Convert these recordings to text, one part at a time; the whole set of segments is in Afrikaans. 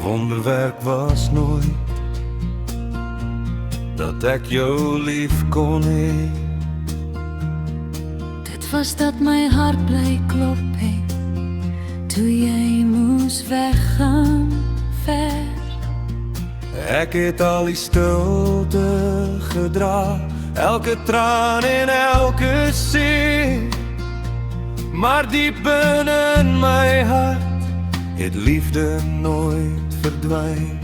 wonderwerk was nooit dat ek jou lief kon hê. Dit was dat my hart bly klop het toe jy moes weggaan ver. Ek het al die stilte gedra, elke traan en elke seer, maar diep binne in my hart het liefde nooit verdwyn,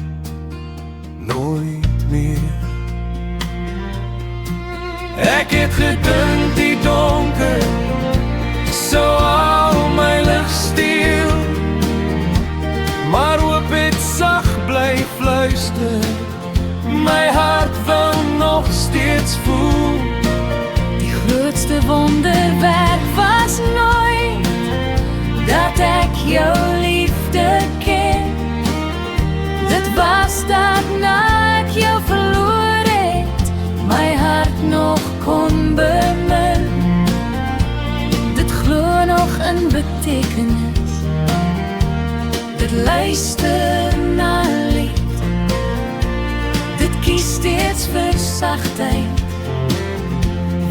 nooit meer. Ek het gedink die donker sou al my lig steel, maar hoop het sag bly fluister, my hart wil nog steeds voel. Die grootste wonderwerk was nooit dat ek jou liefde ken. Dit was dat na ek jou verloor het, my hart nog kon bemin. Dit glo nog in betekenis, dit luister na lied, dit kies steeds vir sagtheid,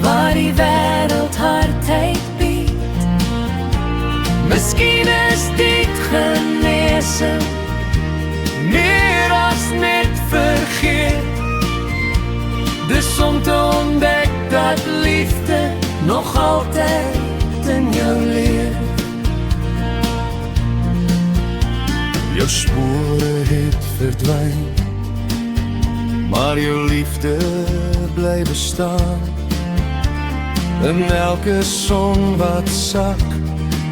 waar die wêreld hardheid bied. Miskien is dit genesing, meer as net vergeet. Dis om te ontdek dat liefde nog altyd in jou leef. Jou spore het verdwyn, maar jou liefde bly bestaan. In elke son wat sak,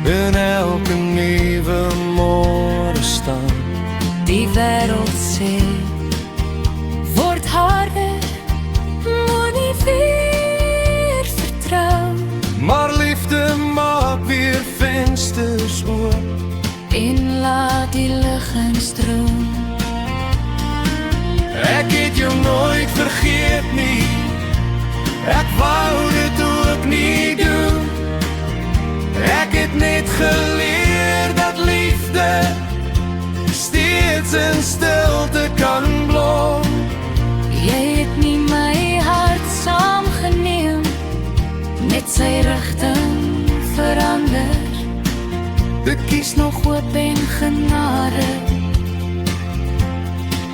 in elke nuwe môre staan. Die wêreld sê, word harder, moenie weer vertrou. Maar liefde maak weer vensters oop en laat die lig instroom. Ek het jou nooit vergeet nie, ek wou dit ook nie doen. Ek het net geleer dat liefde steeds in stilte kan blom. Jy het nie my hart saamgeneem, net sy rigting verander. Dit kies nog hoop en genade,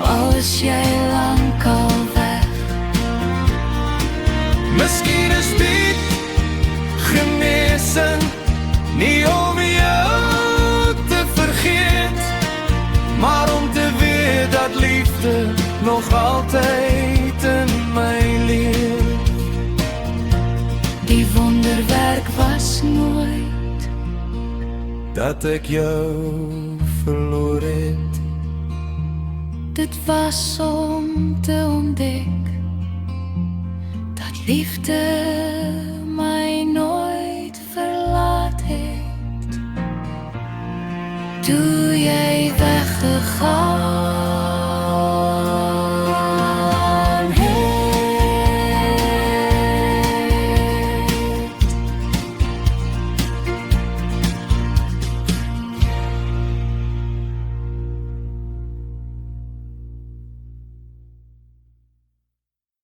al is jy lankal weg. Miskien is dit genesing, nie om jou te vergeet, maar om te weet dat liefde nog altyd in my leef. Die wonderwerk was nooit dat ek jou verloor het. Dit was om te ontdek dat liefde my nooit verlaat het. Toe jy weggegaan